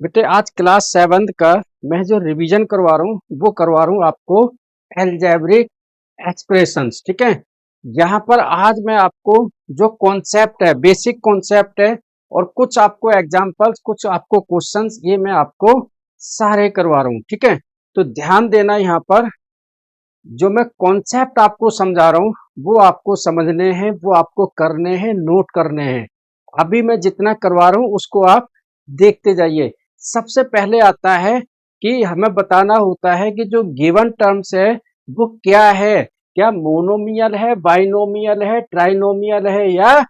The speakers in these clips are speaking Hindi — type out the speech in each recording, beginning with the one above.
बेटे आज क्लास 7th का मैं जो रिवीजन करवा रहा हूँ वो करवा रहा हूँ आपको एल्जेब्रिक एक्सप्रेशंस। ठीक है, यहाँ पर आज मैं आपको जो कॉन्सेप्ट है, बेसिक कॉन्सेप्ट है और कुछ आपको एग्जांपल्स, कुछ आपको क्वेश्चंस, ये मैं आपको सारे करवा रहा हूँ। ठीक है, तो ध्यान देना, यहाँ पर जो मैं कॉन्सेप्ट आपको समझा रहा हूँ वो आपको समझने हैं, वो आपको करने हैं, नोट करने हैं। अभी मैं जितना करवा रहा हूँ उसको आप देखते जाइए। सबसे पहले आता है कि हमें बताना होता है कि जो गिवन टर्म्स है वो क्या है, क्या मोनोमियल है, बाइनोमियल है, ट्राइनोमियल है या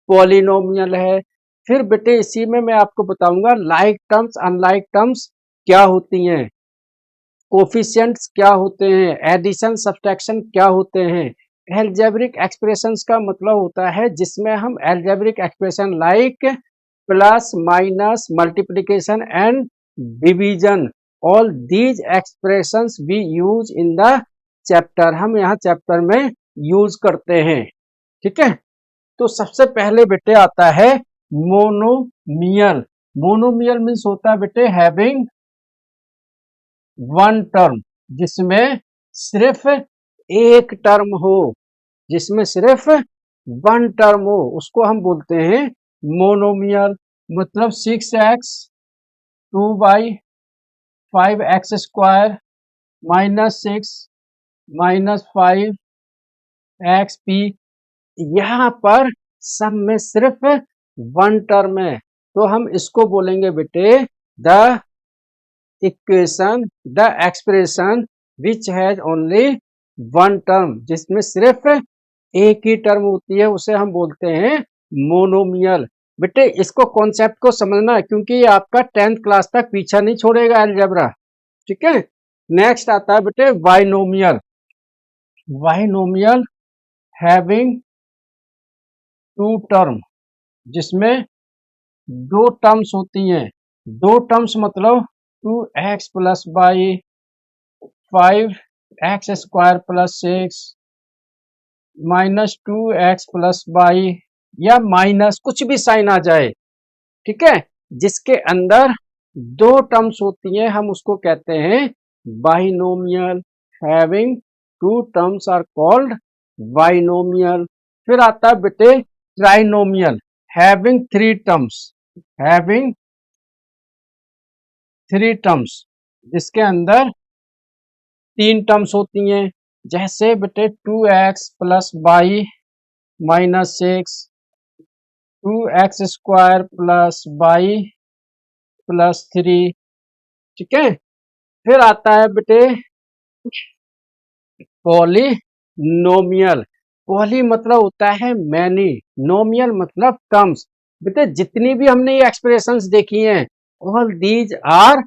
पॉलिनोमियल है। फिर बेटे इसी में मैं आपको बताऊंगा लाइक टर्म्स, अनलाइक टर्म्स क्या होती हैं, कोफिशिएंट्स क्या होते हैं, एडिशन सब्ट्रैक्शन क्या होते हैं। एल्जेब्रिक एक्सप्रेशंस का मतलब होता है जिसमें हम algebraic expression like plus minus multiplication and division, all these expressions we use in the chapter, हम यहाँ चैप्टर में यूज करते हैं। ठीक है, तो सबसे पहले बेटे आता है मोनोमियल। मोनोमियल मीन्स होता है बेटे हैविंग वन टर्म, जिसमें सिर्फ एक टर्म हो, जिसमें सिर्फ वन टर्म हो उसको हम बोलते हैं मोनोमियल। मतलब 6x2/5x² -6 -5xp, यहाँ पर सब में सिर्फ वन टर्म है, तो हम इसको बोलेंगे बेटे the equation, the expression which has only one term, जिसमें सिर्फ एक ही टर्म होती है, उसे हम बोलते हैं मोनोमियल। बेटे इसको कॉन्सेप्ट को समझना है क्योंकि ये आपका 10th क्लास तक पीछा नहीं छोड़ेगा अलजेब्रा। ठीक है, नेक्स्ट आता है बेटे binomial. Binomial having two term, जिसमें दो टर्म्स होती हैं। दो टर्म्स मतलब 2x plus y 5x² + 6 -2x plus y, या माइनस कुछ भी साइन आ जाए। ठीक है, जिसके अंदर दो टर्म्स होती हैं हम उसको कहते हैं binomial. Having two terms are called binomial. फिर आता है बेटे trinomial, having three terms, having three terms, जिसके अंदर तीन टर्म्स होती हैं। जैसे बेटे 2x plus by -6, 2x² plus by +3। ठीक है, फिर आता है बेटे पॉलिनोमियल। पॉली मतलब होता है मैनी, नोमियल मतलब टर्म्स। बेटे जितनी भी हमने ये एक्सप्रेशंस देखी हैं ऑल दीज आर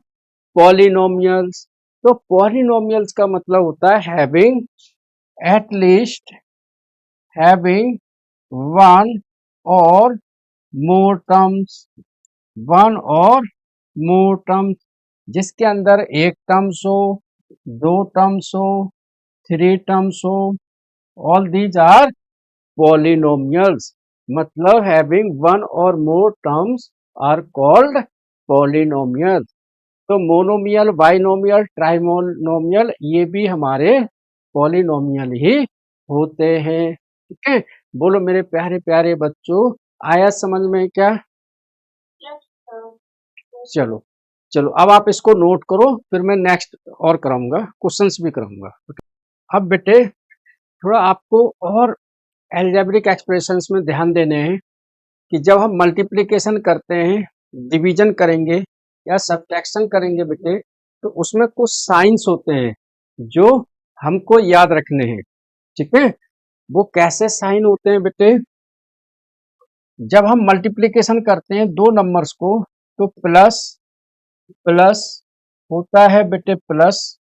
पॉलिनोमियल्स। तो पॉलिनोमियल्स का मतलब होता है having at least, having one और मोर टर्म्स, वन और मोर टर्म्स, जिसके अंदर एक टर्म्स हो, दो टर्म्स हो, थ्री टर्म्स हो। ऑल दीज आर पॉलिनोमियल्स, मतलब हैविंग वन और more terms are called polynomial. तो मोनोमियल, बाइनोमियल, ट्राइमोनोमियल ये भी हमारे पॉलिनोमियल ही होते हैं। ठीक है, बोलो मेरे प्यारे प्यारे बच्चों, आया समझ में क्या? चलो चलो, अब आप इसको नोट करो, फिर मैं नेक्स्ट और कराऊंगा, क्वेश्चंस भी कराऊंगा। अब बेटे थोड़ा आपको और एल्जेब्रिक एक्सप्रेशंस में ध्यान देने हैं कि जब हम मल्टीप्लिकेशन करते हैं, डिवीजन करेंगे या सब्ट्रैक्शन करेंगे बेटे, तो उसमें कुछ साइंस होते हैं जो हमको याद रखने हैं। ठीक है, वो कैसे साइन होते हैं बेटे? जब हम मल्टीप्लिकेशन करते हैं दो नंबर्स को, तो प्लस प्लस होता है बेटे प्लस,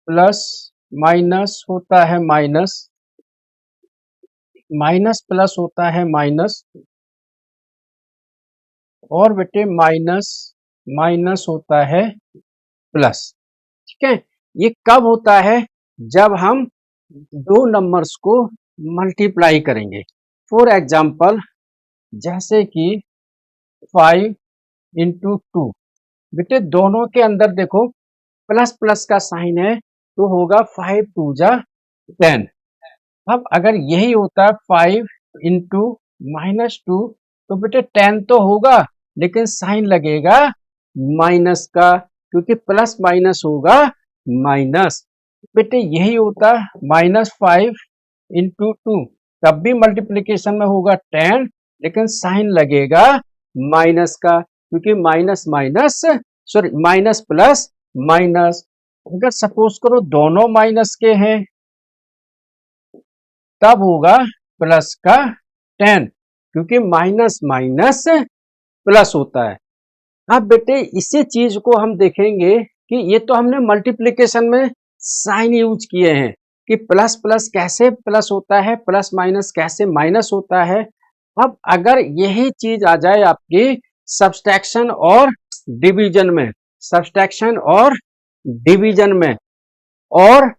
प्लस माइनस होता है माइनस, माइनस प्लस होता है माइनस, और बेटे माइनस माइनस होता है प्लस। ठीक है, ये कब होता है? जब हम दो नंबर्स को मल्टीप्लाई करेंगे। फॉर एग्जाम्पल, जैसे कि 5 इंटू टू। बेटे दोनों के अंदर देखो प्लस प्लस का साइन है तो होगा 5 टू जा 10। अब अगर यही होता 5 इंटू -2 तो बेटे 10 तो होगा लेकिन साइन लगेगा माइनस का, क्योंकि प्लस माइनस होगा माइनस। बेटे यही होता -5 इंटू टू, तब भी मल्टीप्लीकेशन में होगा 10 लेकिन साइन लगेगा माइनस का, क्योंकि minus minus sorry minus plus minus. अगर सपोज करो दोनों माइनस के हैं तब होगा प्लस का 10, क्योंकि माइनस माइनस प्लस होता है। अब बेटे इसी चीज को हम देखेंगे कि ये तो हमने मल्टीप्लिकेशन में साइन यूज किए हैं कि प्लस प्लस कैसे प्लस होता है, प्लस माइनस कैसे माइनस होता है। अब अगर यही चीज आ जाए आपकी सब्सट्रैक्शन और डिवीजन में, सब्सट्रैक्शन और डिवीजन में और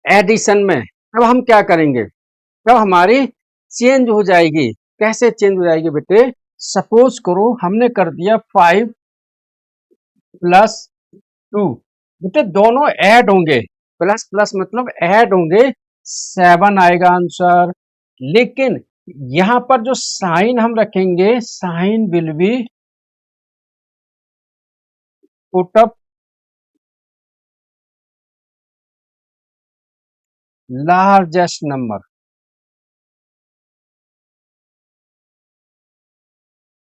एडिशन में, अब हम क्या करेंगे? तब हमारी चेंज हो जाएगी। कैसे चेंज हो जाएगी बेटे? सपोज करो हमने कर दिया 5 प्लस 2, बेटे दोनों ऐड होंगे, प्लस प्लस मतलब ऐड होंगे, 7 आएगा आंसर। लेकिन यहां पर जो साइन हम रखेंगे, sign will be put up largest number.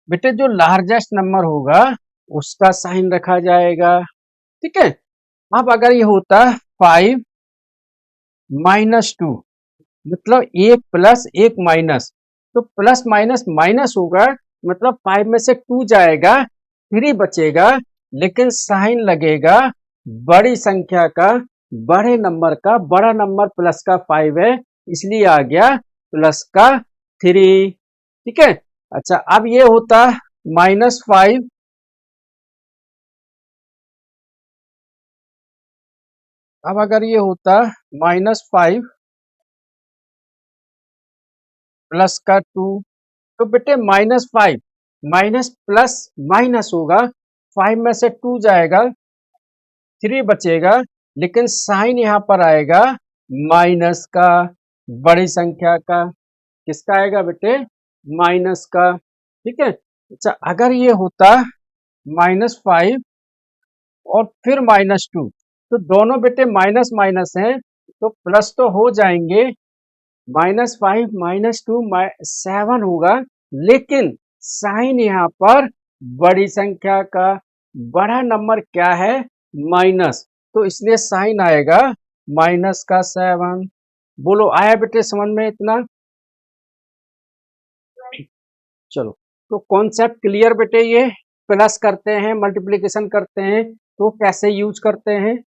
बेटे जो लार्जेस्ट नंबर होगा उसका साइन रखा जाएगा, ठीक है। अब अगर ये होता 5 -2 मतलब एक प्लस एक माइनस, तो प्लस माइनस माइनस होगा, मतलब 5 में से 2 जाएगा, 3 बचेगा, लेकिन साइन लगेगा बड़ी संख्या का, बड़े नंबर का। बड़ा नंबर प्लस का 5 है इसलिए आ गया प्लस का 3, ठीक है। अच्छा अब ये होता -5, अब अगर ये होता -5 प्लस का 2, तो बेटे -5 माइनस प्लस माइनस होगा, 5 में से 2 जाएगा, 3 बचेगा, लेकिन साइन यहां पर आएगा माइनस का, बड़ी संख्या का। किसका आएगा बेटे? माइनस का, ठीक है। अच्छा अगर ये होता -5 और फिर -2, तो दोनों बेटे माइनस माइनस हैं तो प्लस तो हो जाएंगे, -5 -2 7 होगा, लेकिन साइन यहाँ पर बड़ी संख्या का, बड़ा नंबर क्या है? माइनस, तो इसलिए साइन आएगा माइनस का 7। बोलो आया बेटे समझ में इतना? चलो तो कॉन्सेप्ट क्लियर बेटे। ये प्लस करते हैं, मल्टीप्लिकेशन करते हैं तो कैसे यूज करते हैं,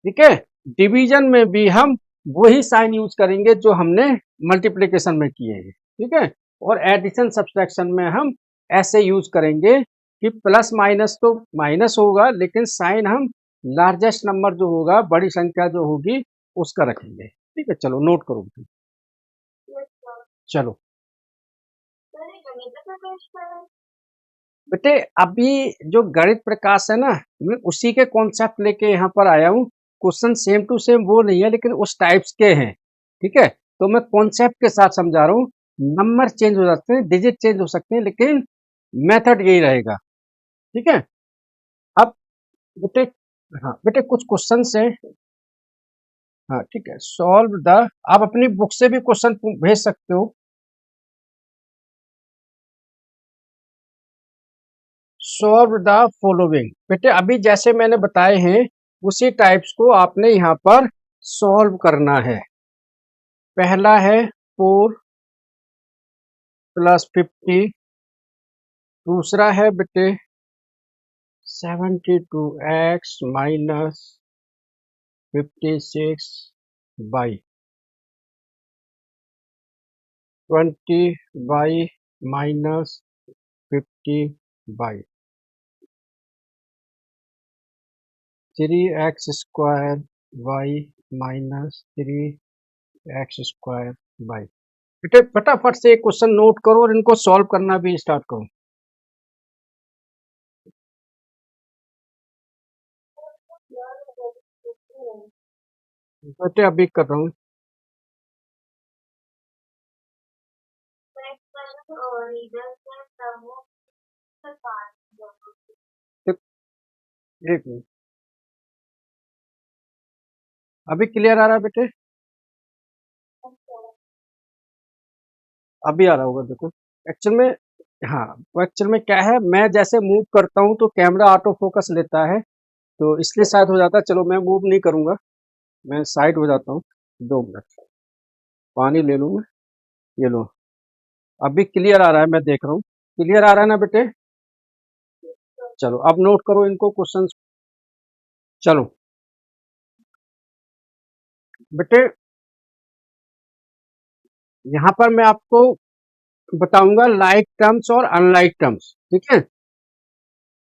ठीक है। डिवीजन में भी हम वही साइन यूज करेंगे जो हमने मल्टीप्लिकेशन में किए हैं, ठीक है। और एडिशन सब्सट्रैक्शन में हम ऐसे यूज करेंगे कि प्लस माइनस तो माइनस होगा, लेकिन साइन हम लार्जेस्ट नंबर जो होगा, बड़ी संख्या जो होगी उसका रखेंगे, ठीक है। चलो नोट करो चलो बेटे अभी जो गणित प्रकाश है ना, मैं उसी के कॉन्सेप्ट लेके यहाँ पर आया हूँ। क्वेश्चन सेम टू सेम वो नहीं है लेकिन उस टाइप्स के हैं, ठीक है। तो मैं कॉन्सेप्ट के साथ समझा रहा हूँ। नंबर चेंज हो सकते हैं, डिजिट चेंज हो सकते हैं, लेकिन मेथड यही रहेगा, ठीक है। अब बेटे, हाँ बेटे कुछ क्वेश्चन है, हाँ ठीक है। सॉल्व द, आप अपनी बुक से भी क्वेश्चन भेज सकते हो। सॉल्व द फॉलोइंग, बेटे अभी जैसे मैंने बताए हैं उसी टाइप्स को आपने यहाँ पर सॉल्व करना है। पहला है 4 + 50, दूसरा है बेटे 72x - 56/20y -50/, 3x² y -3x²y। बेटे फटाफट से क्वेश्चन नोट करो और इनको सॉल्व करना भी स्टार्ट करो। बेटे अभी कर रहा हूँ। एक एक मिनट, अभी क्लियर आ रहा है बेटे? अभी आ रहा होगा देखो। एक्चुअल में, हाँ, वो एक्चुअल में क्या है, मैं जैसे मूव करता हूँ तो कैमरा ऑटो फोकस लेता है, तो इसलिए शायद हो जाता है। चलो मैं मूव नहीं करूंगा, मैं साइड हो जाता हूँ। 2 मिनट, पानी ले लूँ मैं। ये लो, अभी क्लियर आ रहा है, मैं देख रहा हूँ। क्लियर आ रहा है ना बेटे? चलो अब नोट करो इनको, क्वेश्चंस। चलो बेटे, यहाँ पर मैं आपको बताऊंगा लाइक टर्म्स और अनलाइक टर्म्स, ठीक है?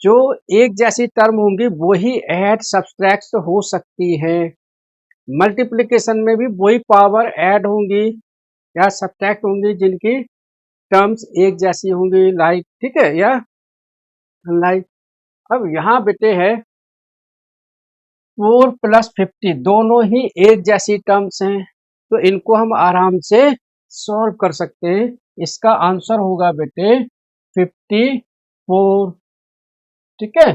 जो एक जैसी टर्म होंगी वही ऐड सब्सट्रैक्ट हो सकती है। मल्टीप्लिकेशन में भी वही पावर ऐड होंगी या सब्ट्रैक्ट होंगी जिनकी टर्म्स एक जैसी होंगी, लाइक, ठीक है, या अनलाइक। अब यहाँ बेटे है 4+50, दोनों ही एक जैसी टर्म्स हैं, तो इनको हम आराम से सॉल्व कर सकते हैं। इसका आंसर होगा बेटे 54, ठीक है?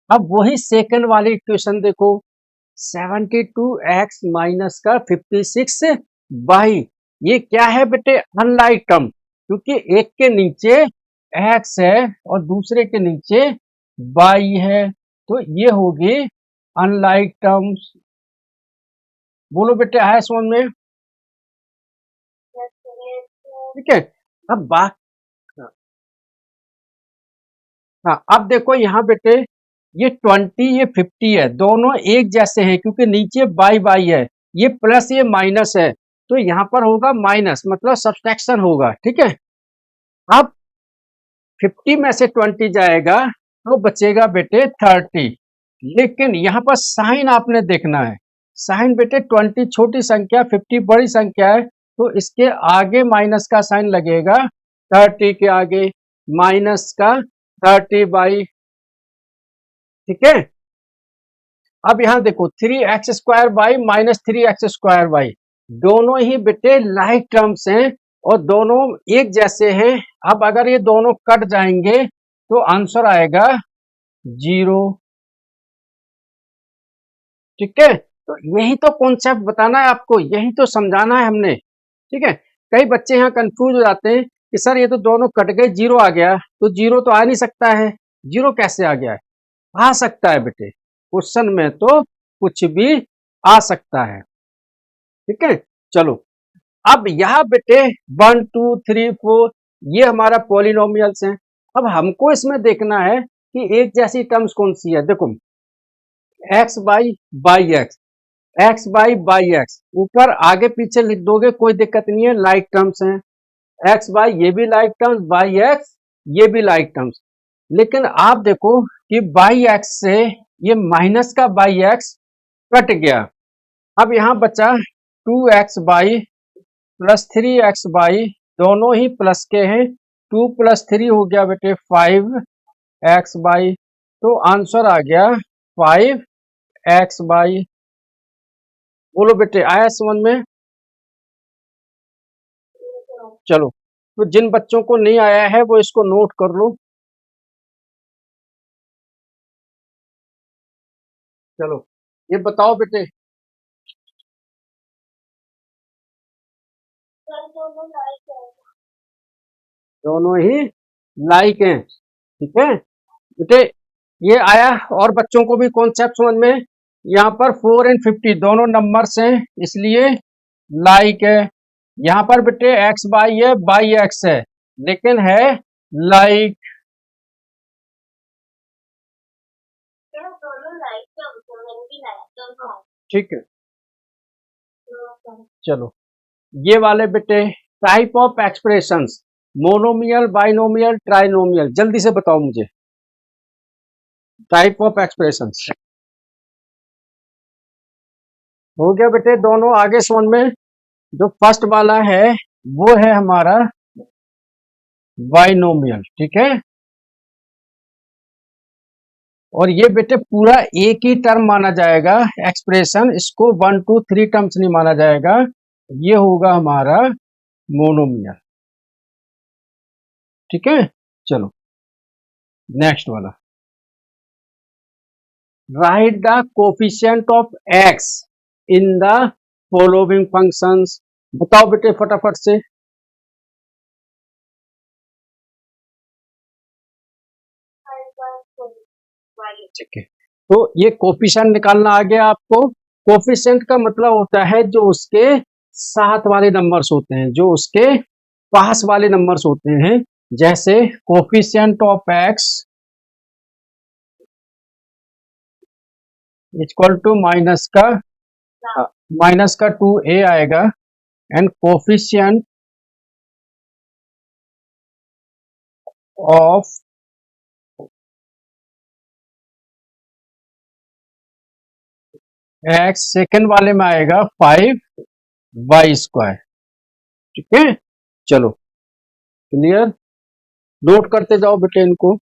अब वही सेकंड वाली इक्वेशन देखो, 72x माइनस का 56y, ये क्या है बेटे? अनलाइक टर्म, क्योंकि एक के नीचे x है और दूसरे के नीचे y है, तो ये होगी अनलाइक टर्म्स। बोलो बेटे, आया समझ में? ठीक है। अब बात, हाँ, अब देखो यहाँ बेटे, ये 20 ये 50 है, दोनों एक जैसे हैं क्योंकि नीचे बाई बाई है, ये प्लस ये माइनस है, तो यहाँ पर होगा माइनस, मतलब सब्सट्रैक्शन होगा, ठीक है? अब 50 में से 20 जाएगा तो बचेगा बेटे 30, लेकिन यहाँ पर साइन आपने देखना है। साइन बेटे 20 छोटी संख्या, 50 बड़ी संख्या है, तो इसके आगे माइनस का साइन लगेगा, 30 के आगे माइनस का 30/, ठीक है? अब यहाँ देखो 3x² माइनस 3x², दोनों ही बेटे लाइक टर्म्स हैं और दोनों एक जैसे हैं। अब अगर ये दोनों कट जाएंगे तो आंसर आएगा 0, ठीक है? तो यही तो कॉन्सेप्ट बताना है आपको, यही तो समझाना है हमने, ठीक है? कई बच्चे यहाँ कंफ्यूज हो जाते हैं कि सर ये तो दोनों कट गए, 0 आ गया, तो 0 तो आ नहीं सकता है। 0 कैसे आ गया है? आ सकता है बेटे, क्वेश्चन में तो कुछ भी आ सकता है, ठीक है? चलो, अब यहाँ बेटे 1 2 3 4 ये हमारा पॉलिनोमियल्स हैं। अब हमको इसमें देखना है कि एक जैसी टर्म्स कौन सी है। देखो, x by by x, x by x, ऊपर आगे पीछे लिख दोगे कोई दिक्कत नहीं है, लाइक टर्म्स हैं। एक्स बाई ये भी लाइक टर्म्स, बाई एक्स ये भी लाइक टर्म्स। लेकिन आप देखो कि बाई एक्स से ये माइनस का बाई एक्स कट गया, अब यहाँ बचा 2x प्लस 3x, दोनों ही प्लस के हैं, 2+3 हो गया बेटे 5x, तो आंसर आ गया 5x। बोलो बेटे, आया समझ में? चलो, तो जिन बच्चों को नहीं आया है वो इसको नोट कर लो। चलो, ये बताओ बेटे, दोनों ही लाइक हैं, ठीक है बेटे? ये आया, और बच्चों को भी कॉन्सेप्ट समझ में? यहाँ पर 4 और 50 दोनों नंबर्स हैं, इसलिए लाइक है। यहाँ पर बेटे एक्स बाई है, बाई एक्स है, लेकिन है लाइक, ठीक है? चलो, ये वाले बेटे type of expressions, monomial, binomial, trinomial, जल्दी से बताओ मुझे टाइप ऑफ एक्सप्रेशंस। हो गया बेटे दोनों, आगे समझ में? जो फर्स्ट वाला है वो है हमारा बाइनोमियल, ठीक है? और ये बेटे पूरा एक ही टर्म माना जाएगा एक्सप्रेशन, इसको 1 2 3 टर्म्स नहीं माना जाएगा, ये होगा हमारा मोनोमियल। ठीक है, चलो नेक्स्ट वाला, right the coefficient of x in the following functions. बताओ बेटे फटाफट से। ठीक है, तो ये कोफिशिएंट निकालना आ गया आपको। कोफिशिएंट का मतलब होता है जो उसके साथ वाले नंबर्स होते हैं, जो उसके पास वाले नंबर्स होते हैं। जैसे coefficient of x equal to minus का 2a आएगा, and coefficient of x second वाले में आएगा 5y²। ठीक है, चलो क्लियर, नोट करते जाओ बेटे इनको।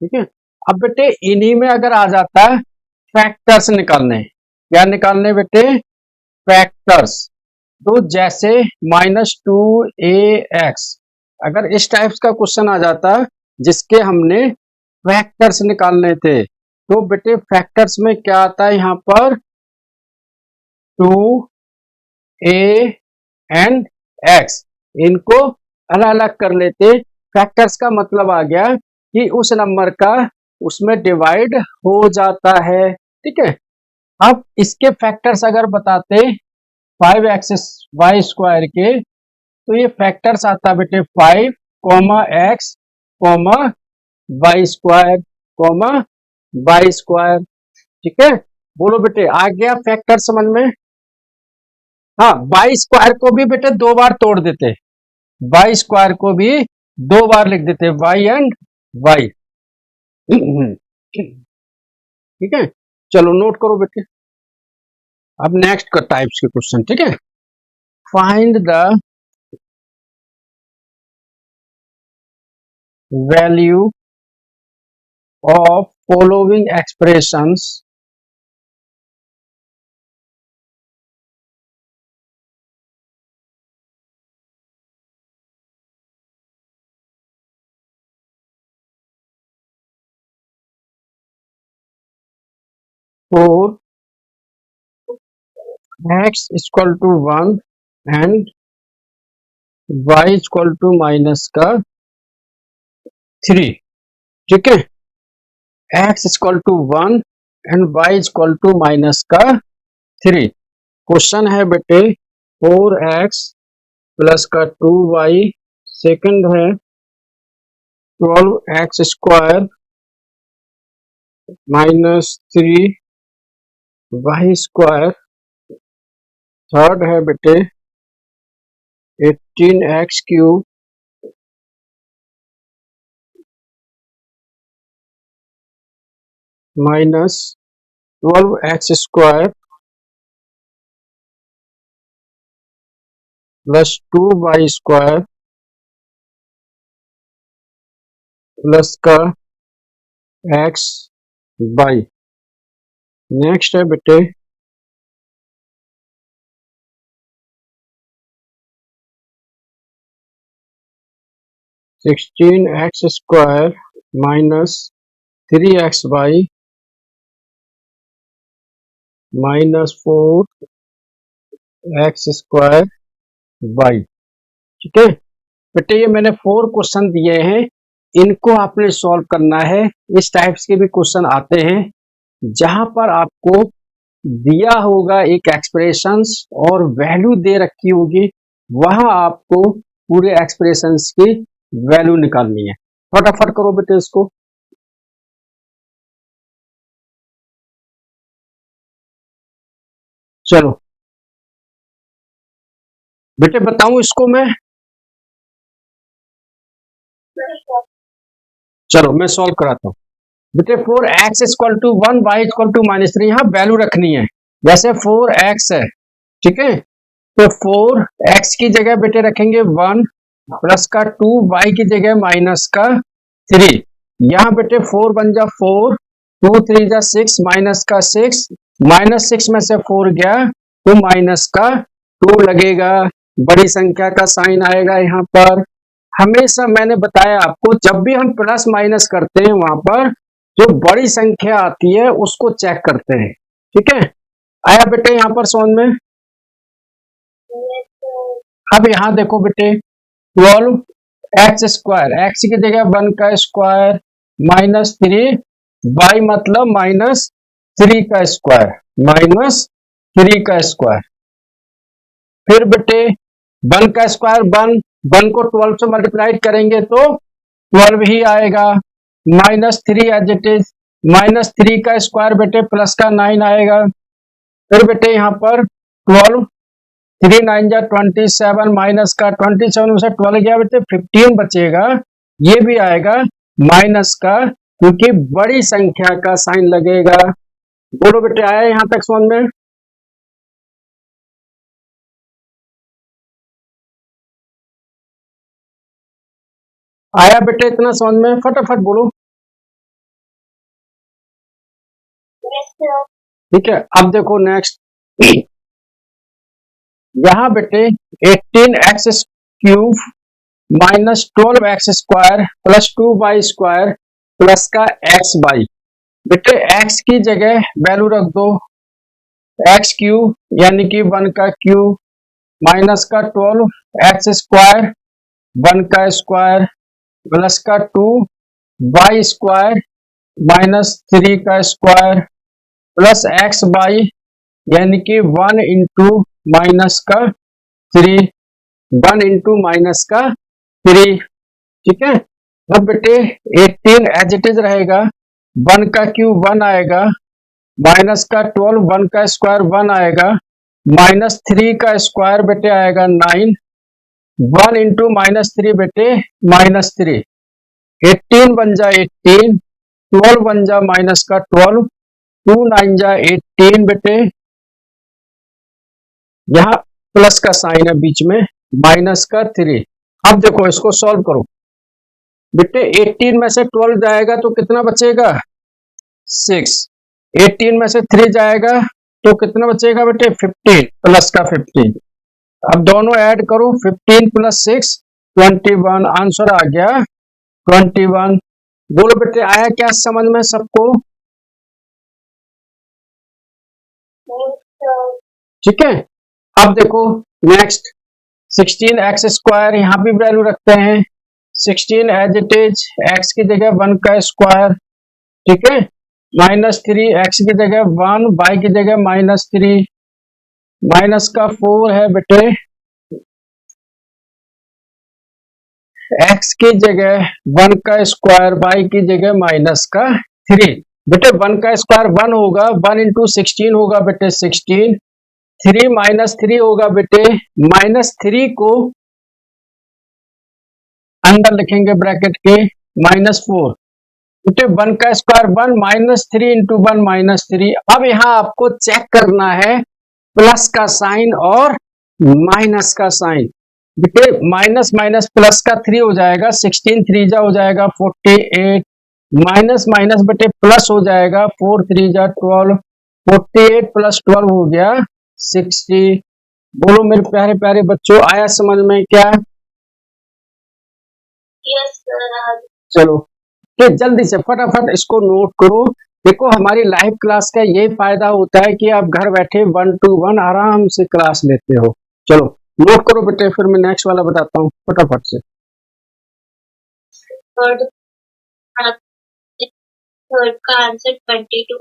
ठीक है, अब बेटे इन्हीं में अगर आ जाता है फैक्टर्स निकालने, क्या निकालने बेटे, फैक्टर्स। तो जैसे -2ax, अगर इस टाइप्स का क्वेश्चन आ जाता जिसके हमने फैक्टर्स निकालने थे, तो बेटे फैक्टर्स में क्या आता है, यहाँ पर 2a एंड x, इनको अलग अलग कर लेते। फैक्टर्स का मतलब आ गया कि उस नंबर का उसमें डिवाइड हो जाता है। ठीक है, अब इसके फैक्टर्स अगर बताते 5x² के, तो ये फैक्टर्स आता बेटे 5, x, y², ठीक है, बोलो बेटे आ गया फैक्टर समझ में। हाँ, y² को भी बेटे दो बार तोड़ देते, y² को भी दो बार लिख देते, y एंड y। ठीक है, चलो नोट करो बेटे। अब नेक्स्ट का टाइप्स के क्वेश्चन। ठीक है, find the value of following expressions for x equal to 1 and y equal to -3। ठीक है, x equal to 1 and y equal to -3। Question है बेटे 4x प्लस का 2y, सेकंड है 12x² -3y², थर्ड है बेटे 18x³ -12x² plus 2y² plus का x/y। नेक्स्ट है बेटे 16x² -3xy -4x²y। ठीक है बेटे, ये मैंने 4 क्वेश्चन दिए हैं, इनको आपने सॉल्व करना है। इस टाइप्स के भी क्वेश्चन आते हैं जहां पर आपको दिया होगा एक एक्सप्रेशंस और वैल्यू दे रखी होगी, वहां आपको पूरे एक्सप्रेशंस की वैल्यू निकालनी है। फटाफट करो बेटे इसको। चलो बेटे बताऊं इसको मैं, चलो मैं सॉल्व कराता हूँ बेटे। 4x equal to 1, y equal to -3, यहाँ वैल्यू रखनी है। जैसे 4x है, ठीक है, तो 4x की जगह बेटे रखेंगे 1 प्लस का 2, y की जगह माइनस का 3। यहाँ बेटे 4 बन जा 4, 2 3 जा 6, माइनस का 6, -6 में से 4 गया तो माइनस का 2 लगेगा। बड़ी संख्या का साइन आएगा यहाँ पर। हमेशा मैंने बताया आपको, जब भी हम प्लस माइनस करते हैं वहां पर जो बड़ी संख्या आती है उसको चेक करते हैं, ठीक है। आया बेटे यहाँ पर समझ में? अब यहाँ देखो बेटे 12x स्क्वायर, x की जगह 1 का स्क्वायर -3, y मतलब -3 का स्क्वायर, -3 का स्क्वायर। फिर बेटे 1 का स्क्वायर 1 को 12 से मल्टीप्लाई करेंगे तो 12 ही आएगा। -3 एज इट इज, -3 का स्क्वायर बेटे प्लस का 9 आएगा। फिर बेटे यहाँ पर 12, 3 9 जा 27, माइनस का 27 में से 12 गया बेटे 15 बचेगा, ये भी आएगा माइनस का, क्योंकि बड़ी संख्या का साइन लगेगा। बोलो बेटे आया यहाँ तक समझ में? आया बेटे इतना समझ में? फटाफट बोलो। ठीक है, अब देखो नेक्स्ट। यहाँ बेटे 18x cube -12x square plus 2y square plus का xy। बेटे x की जगह वैल्यू रख दो x क्यूब यानी कि 1 का क्यूब माइनस का 12x स्क्वायर 1 का स्क्वायर प्लस का 2y स्क्वायर -3 का स्क्वायर प्लस xy यानी कि 1 इंटू माइनस का 3, 1 इंटू माइनस का 3, ठीक है। अब बेटे 18 एज इट इज रहेगा, 1 का क्यूब 1 आएगा, माइनस का 12, 1 का स्क्वायर 1 आएगा, -3 का स्क्वायर बेटे आएगा 9, 1 इंटू -3 बेटे -3, 18 बन जा 18, 12 बन जा माइनस का 12, 2 9 जा 18 बेटे, यहाँ प्लस का साइन है बीच में, माइनस का 3। अब देखो इसको सॉल्व करो बेटे। 18 में से 12 जाएगा तो कितना बचेगा 6, 18 में से 3 जाएगा तो कितना बचेगा बेटे 15, प्लस का 15। अब दोनों ऐड करो, 15 प्लस 6 21, आंसर आ गया 21। बोलो बेटे आया क्या समझ में सबको? ठीक है। अब देखो नेक्स्ट 16x स्क्वायर, यहाँ भी वैल्यू रखते हैं 16 एज इट इज, x की जगह 1 का स्क्वायर, ठीक है, -3, x की जगह 1, y की जगह -3, माइनस का 4 है बेटे, x की जगह 1 का स्क्वायर, y की जगह माइनस का 3। बेटे 1 का स्क्वायर 1 होगा, 1 इंटू 16 होगा बेटे 16, 3 -3 होगा बेटे, -3 को अंदर लिखेंगे ब्रैकेट के -4, बेटे 1 का स्क्वायर 1, -3 इंटू 1 -3। अब यहाँ आपको चेक करना है प्लस का साइन और माइनस का साइन। बेटे माइनस माइनस प्लस का 3 हो जाएगा, 16 3 जा हो जाएगा 48, माइनस माइनस बेटे प्लस हो जाएगा 4 3 जा 12, 48 प्लस 12 हो गया 60। बोलो मेरे प्यारे प्यारे बच्चों आया समझ में क्या? Yes sir. चलो तो जल्दी से फटाफट इसको नोट करो। देखो हमारी लाइव क्लास का यही फायदा होता है कि आप घर बैठे 1 to 1 आराम से क्लास लेते हो। चलो नोट करो बेटे, फिर मैं नेक्स्ट वाला बताता हूँ फटाफट से। थर्ड का आंसर 22।